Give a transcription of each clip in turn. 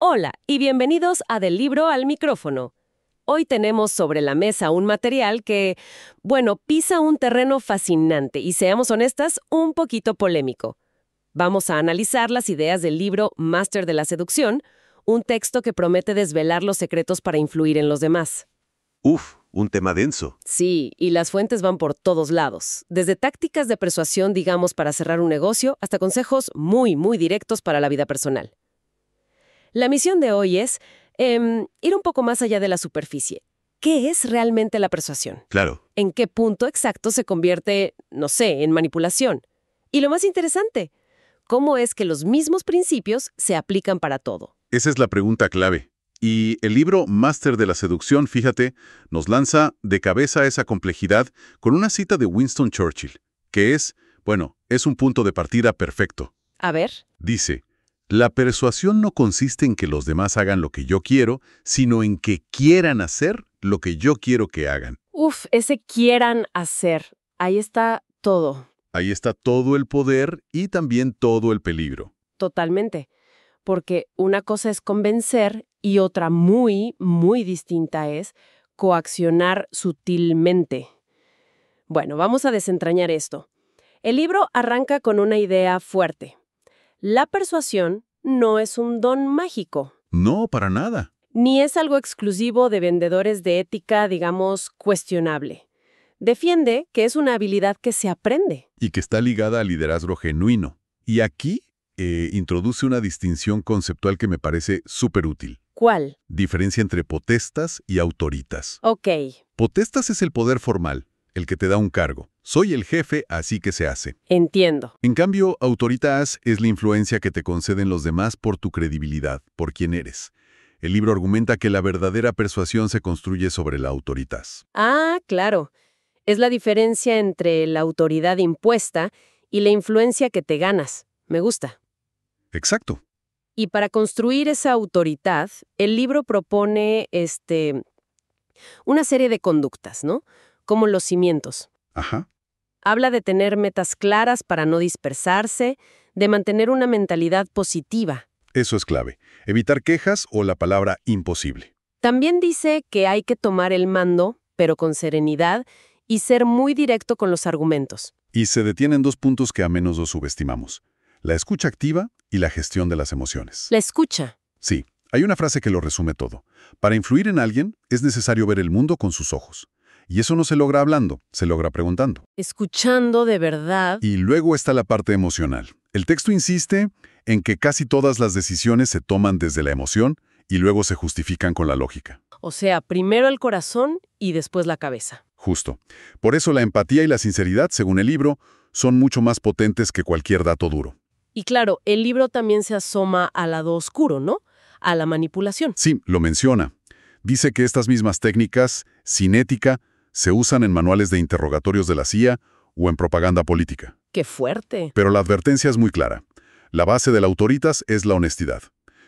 Hola y bienvenidos a Del Libro al Micrófono. Hoy tenemos sobre la mesa un material que, bueno, pisa un terreno fascinante y, seamos honestas, un poquito polémico. Vamos a analizar las ideas del libro Máster de la Seducción, un texto que promete desvelar los secretos para influir en los demás. Uf, un tema denso. Sí, y las fuentes van por todos lados, desde tácticas de persuasión, digamos, para cerrar un negocio, hasta consejos muy directos para la vida personal. La misión de hoy es ir un poco más allá de la superficie. ¿Qué es realmente la persuasión? Claro. ¿En qué punto exacto se convierte, no sé, en manipulación? Y lo más interesante, ¿cómo es que los mismos principios se aplican para todo? Esa es la pregunta clave. Y el libro Máster de la Seducción, fíjate, nos lanza de cabeza esa complejidad con una cita de Winston Churchill, que es un punto de partida perfecto. A ver. Dice, la persuasión no consiste en que los demás hagan lo que yo quiero, sino en que quieran hacer lo que yo quiero que hagan. Ese quieran hacer. Ahí está todo. Ahí está todo el poder y también todo el peligro. Totalmente. Porque una cosa es convencer y otra muy distinta es coaccionar sutilmente. Bueno, vamos a desentrañar esto. El libro arranca con una idea fuerte. La persuasión no es un don mágico. No, para nada. Ni es algo exclusivo de vendedores de ética, digamos, cuestionable. Defiende que es una habilidad que se aprende. Y que está ligada al liderazgo genuino. Y aquí introduce una distinción conceptual que me parece súper útil. ¿Cuál? Diferencia entre potestas y autoritas. Ok. Potestas es el poder formal, el que te da un cargo. Soy el jefe, así que se hace. Entiendo. En cambio, autoritas es la influencia que te conceden los demás por tu credibilidad, por quién eres. El libro argumenta que la verdadera persuasión se construye sobre la autoritas. Ah, claro. Es la diferencia entre la autoridad impuesta y la influencia que te ganas. Me gusta. Exacto. Y para construir esa autoridad, el libro propone, una serie de conductas, ¿no? Como los cimientos. Ajá. Habla de tener metas claras para no dispersarse, de mantener una mentalidad positiva. Eso es clave. Evitar quejas o la palabra imposible. También dice que hay que tomar el mando, pero con serenidad, y ser muy directo con los argumentos. Y se detienen dos puntos que a menos los subestimamos. La escucha activa y la gestión de las emociones. La escucha. Sí, hay una frase que lo resume todo. Para influir en alguien es necesario ver el mundo con sus ojos. Y eso no se logra hablando, se logra preguntando. Escuchando de verdad. Y luego está la parte emocional. El texto insiste en que casi todas las decisiones se toman desde la emoción y luego se justifican con la lógica. O sea, primero el corazón y después la cabeza. Justo. Por eso la empatía y la sinceridad, según el libro, son mucho más potentes que cualquier dato duro. Y claro, el libro también se asoma al lado oscuro, ¿no? A la manipulación. Sí, lo menciona. Dice que estas mismas técnicas, sin ética, se usan en manuales de interrogatorios de la CIA o en propaganda política. ¡Qué fuerte! Pero la advertencia es muy clara. La base de la autoritas es la honestidad.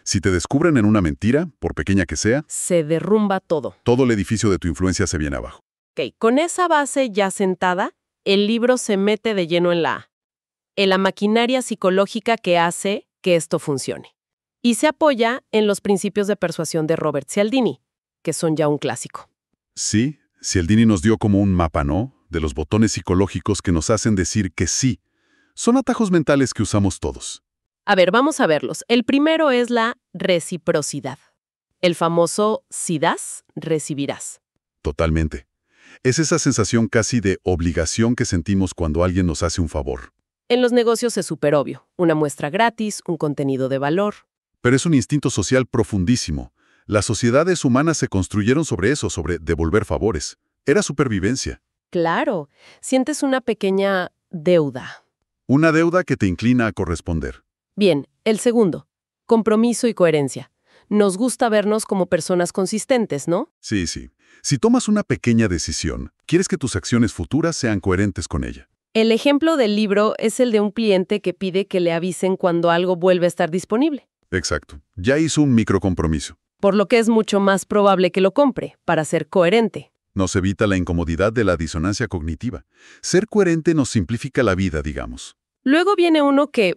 Si te descubren en una mentira, por pequeña que sea, se derrumba todo. Todo el edificio de tu influencia se viene abajo. Ok, con esa base ya sentada, el libro se mete de lleno en la maquinaria psicológica que hace que esto funcione. Y se apoya en los principios de persuasión de Robert Cialdini, que son ya un clásico. Sí, Cialdini nos dio como un mapa, ¿no? De los botones psicológicos que nos hacen decir que sí. Son atajos mentales que usamos todos. A ver, vamos a verlos. El primero es la reciprocidad. El famoso si das, recibirás. Totalmente. Es esa sensación casi de obligación que sentimos cuando alguien nos hace un favor. En los negocios es súper obvio. Una muestra gratis, un contenido de valor. Pero es un instinto social profundísimo. Las sociedades humanas se construyeron sobre eso, sobre devolver favores. Era supervivencia. Claro, sientes una pequeña deuda. Una deuda que te inclina a corresponder. Bien, el segundo, compromiso y coherencia. Nos gusta vernos como personas consistentes, ¿no? Sí. Si tomas una pequeña decisión, quieres que tus acciones futuras sean coherentes con ella. El ejemplo del libro es el de un cliente que pide que le avisen cuando algo vuelve a estar disponible. Exacto. Ya hizo un microcompromiso. Por lo que es mucho más probable que lo compre, para ser coherente. Nos evita la incomodidad de la disonancia cognitiva. Ser coherente nos simplifica la vida, digamos. Luego viene uno que,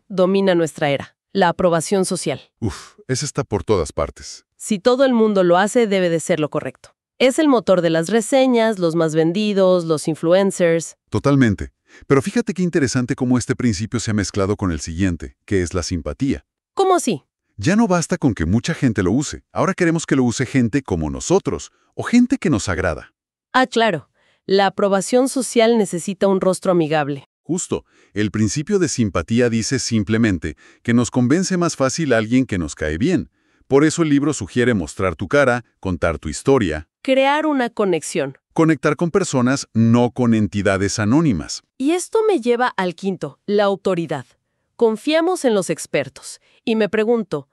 domina nuestra era, La aprobación social. Uf, esa está por todas partes. Si todo el mundo lo hace, debe de ser lo correcto. Es el motor de las reseñas, los más vendidos, los influencers. Totalmente. Pero fíjate qué interesante cómo este principio se ha mezclado con el siguiente, que es la simpatía. ¿Cómo así? Ya no basta con que mucha gente lo use. Ahora queremos que lo use gente como nosotros, o gente que nos agrada. Ah, claro. La aprobación social necesita un rostro amigable. Justo, el principio de simpatía dice simplemente que nos convence más fácil a alguien que nos cae bien. Por eso el libro sugiere mostrar tu cara, contar tu historia, Crear una conexión. conectar con personas, no con entidades anónimas. Y esto me lleva al quinto, la autoridad. Confiamos en los expertos. Y me pregunto,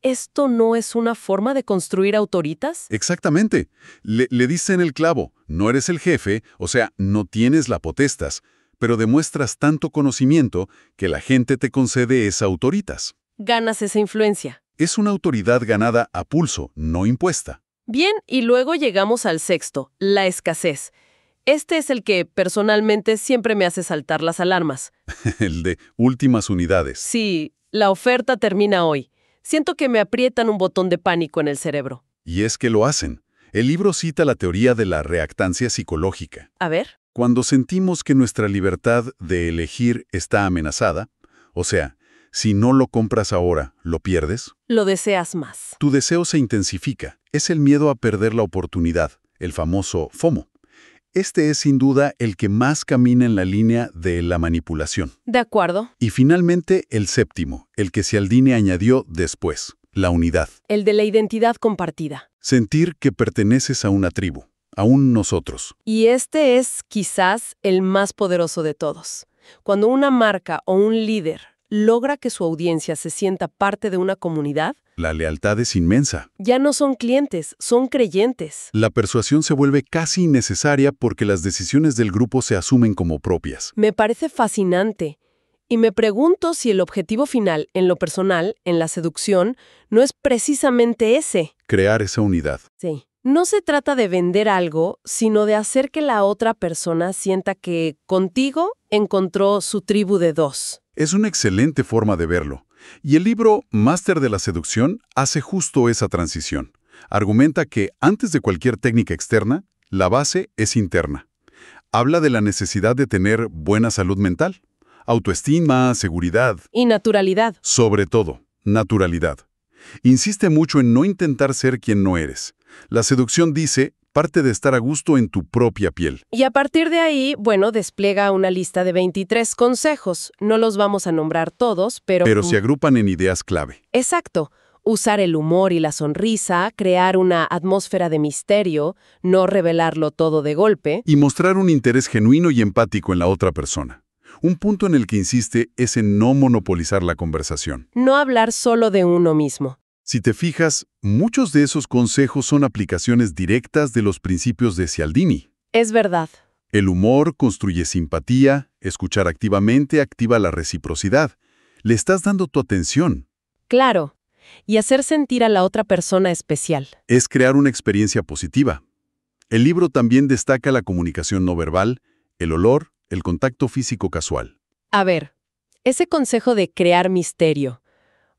¿esto no es una forma de construir autoritas? Exactamente. Le diste en el clavo, no eres el jefe, o sea, no tienes la potestas, pero demuestras tanto conocimiento que la gente te concede esa autoritas. Ganas esa influencia. Es una autoridad ganada a pulso, no impuesta. Bien, y luego llegamos al sexto, la escasez. Este es el que, personalmente, siempre me hace saltar las alarmas. El de últimas unidades. Sí, la oferta termina hoy. Siento que me aprietan un botón de pánico en el cerebro. Y es que lo hacen. El libro cita la teoría de la reactancia psicológica. A ver. Cuando sentimos que nuestra libertad de elegir está amenazada, o sea, si no lo compras ahora, ¿lo pierdes? Lo deseas más. Tu deseo se intensifica. Es el miedo a perder la oportunidad, el famoso FOMO. Este es sin duda el que más camina en la línea de la manipulación. De acuerdo. Y finalmente el séptimo, el que Cialdini añadió después, la unidad. El de la identidad compartida. Sentir que perteneces a una tribu, a un nosotros. Y este es, quizás, el más poderoso de todos. Cuando una marca o un líder logra que su audiencia se sienta parte de una comunidad, La lealtad es inmensa. ya no son clientes, son creyentes. La persuasión se vuelve casi innecesaria porque las decisiones del grupo se asumen como propias. Me parece fascinante. Y me pregunto si el objetivo final, en lo personal, en la seducción, no es precisamente ese. Crear esa unidad. Sí. No se trata de vender algo, sino de hacer que la otra persona sienta que contigo encontró su tribu de dos. Es una excelente forma de verlo. Y el libro Máster de la Seducción hace justo esa transición. Argumenta que, antes de cualquier técnica externa, la base es interna. Habla de la necesidad de tener buena salud mental, autoestima, seguridad, Y naturalidad. sobre todo, naturalidad. Insiste mucho en no intentar ser quien no eres. La seducción, dice, parte de estar a gusto en tu propia piel. Y a partir de ahí, bueno, despliega una lista de 23 consejos. No los vamos a nombrar todos, pero... Pero se agrupan en ideas clave. Exacto. Usar el humor y la sonrisa, crear una atmósfera de misterio, no revelarlo todo de golpe. Y mostrar un interés genuino y empático en la otra persona. Un punto en el que insiste es en no monopolizar la conversación. No hablar solo de uno mismo. Si te fijas, muchos de esos consejos son aplicaciones directas de los principios de Cialdini. Es verdad. El humor construye simpatía, escuchar activamente activa la reciprocidad. Le estás dando tu atención. Claro. Y hacer sentir a la otra persona especial. Es crear una experiencia positiva. El libro también destaca la comunicación no verbal, el olor, el contacto físico casual. A ver, ese consejo de crear misterio.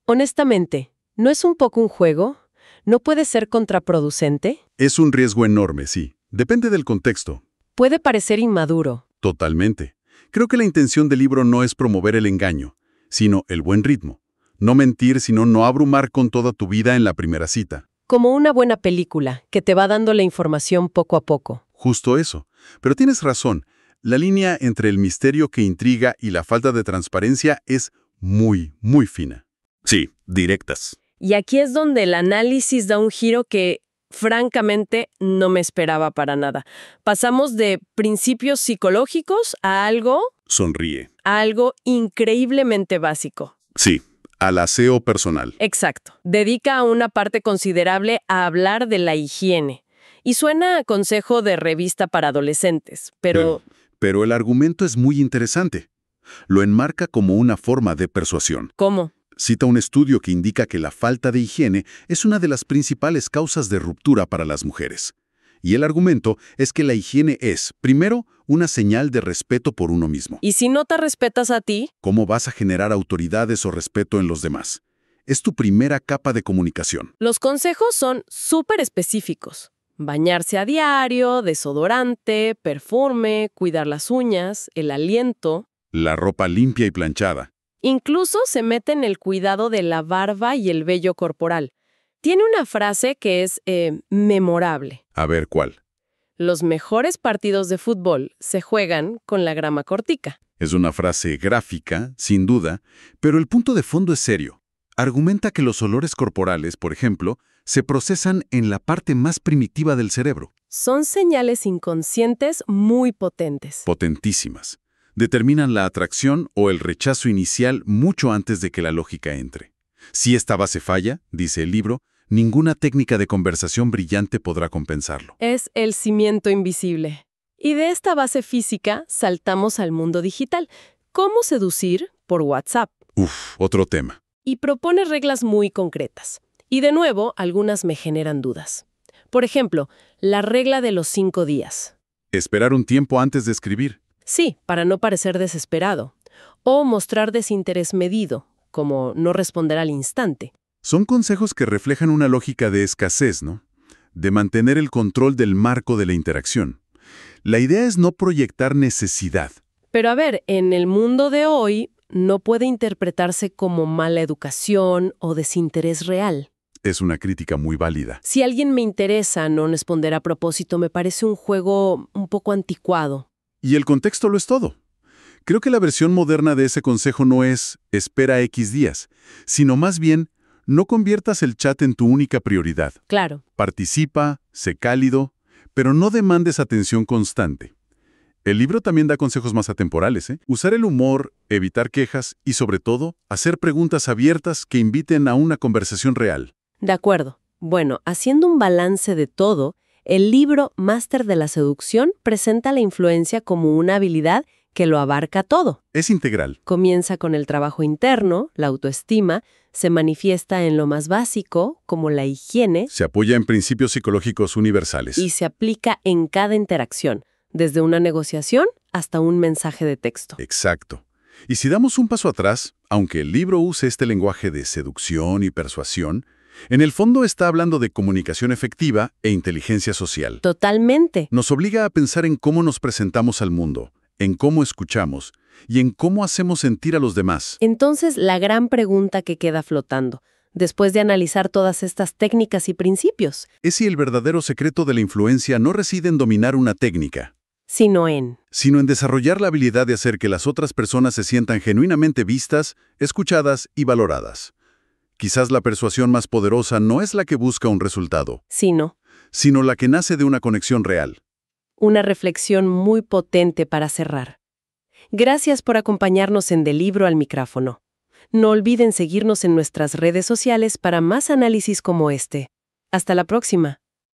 Honestamente, ¿no es un poco un juego? ¿No puede ser contraproducente? Es un riesgo enorme, sí. Depende del contexto. Puede parecer inmaduro. Totalmente. Creo que la intención del libro no es promover el engaño, sino el buen ritmo. No mentir, sino no abrumar con toda tu vida en la primera cita. Como una buena película, que te va dando la información poco a poco. Justo eso. Pero tienes razón. La línea entre el misterio que intriga y la falta de transparencia es muy, muy fina. Sí, directas. Y aquí es donde el análisis da un giro que, francamente, no me esperaba para nada. Pasamos de principios psicológicos a algo Sonríe. increíblemente básico. Sí, al aseo personal. Exacto. Dedica una parte considerable a hablar de la higiene. Y suena a consejo de revista para adolescentes, pero... Pero el argumento es muy interesante. Lo enmarca como una forma de persuasión. ¿Cómo? Cita un estudio que indica que la falta de higiene es una de las principales causas de ruptura para las mujeres. Y el argumento es que la higiene es, primero, una señal de respeto por uno mismo. Y si no te respetas a ti, ¿Cómo vas a generar autoridades o respeto en los demás? Es tu primera capa de comunicación. los consejos son súper específicos. Bañarse a diario, desodorante, perfume, cuidar las uñas, el aliento. La ropa limpia y planchada. Incluso se mete en el cuidado de la barba y el vello corporal. Tiene una frase que es memorable. A ver, ¿cuál? Los mejores partidos de fútbol se juegan con la grama cortica. Es una frase gráfica, sin duda, pero el punto de fondo es serio. Argumenta que los olores corporales, por ejemplo, se procesan en la parte más primitiva del cerebro. Son señales inconscientes muy potentes. Potentísimas. Determinan la atracción o el rechazo inicial mucho antes de que la lógica entre. Si esta base falla, dice el libro, ninguna técnica de conversación brillante podrá compensarlo. Es el cimiento invisible. Y de esta base física saltamos al mundo digital. ¿Cómo seducir por WhatsApp? Otro tema. Y propone reglas muy concretas. Y de nuevo, algunas me generan dudas. Por ejemplo, la regla de los 5 días. Esperar un tiempo antes de escribir. Sí, para no parecer desesperado. O mostrar desinterés medido, como no responder al instante. Son consejos que reflejan una lógica de escasez, ¿no? De mantener el control del marco de la interacción. La idea es no proyectar necesidad. Pero a ver, en el mundo de hoy no puede interpretarse como mala educación o desinterés real. Es una crítica muy válida. Si alguien me interesa no responder a propósito, me parece un juego un poco anticuado. Y el contexto lo es todo. Creo que la versión moderna de ese consejo no es espera X días, sino más bien no conviertas el chat en tu única prioridad. Claro. Participa, sé cálido, pero no demandes atención constante. El libro también da consejos más atemporales, ¿eh? Usar el humor, evitar quejas y, sobre todo, hacer preguntas abiertas que inviten a una conversación real. De acuerdo. Bueno, haciendo un balance de todo, el libro Máster de la Seducción presenta la influencia como una habilidad que lo abarca todo. Es integral. Comienza con el trabajo interno, la autoestima, se manifiesta en lo más básico, como la higiene, Se apoya en principios psicológicos universales. y se aplica en cada interacción, desde una negociación hasta un mensaje de texto. Exacto. Y si damos un paso atrás, aunque el libro use este lenguaje de seducción y persuasión, en el fondo está hablando de comunicación efectiva e inteligencia social. Totalmente. Nos obliga a pensar en cómo nos presentamos al mundo, en cómo escuchamos y en cómo hacemos sentir a los demás. Entonces, la gran pregunta que queda flotando, después de analizar todas estas técnicas y principios, Es si el verdadero secreto de la influencia no reside en dominar una técnica, sino en... sino en desarrollar la habilidad de hacer que las otras personas se sientan genuinamente vistas, escuchadas y valoradas. Quizás la persuasión más poderosa no es la que busca un resultado, sino sino la que nace de una conexión real. una reflexión muy potente para cerrar. Gracias por acompañarnos en Del Libro al Micrófono. No olviden seguirnos en nuestras redes sociales para más análisis como este. Hasta la próxima.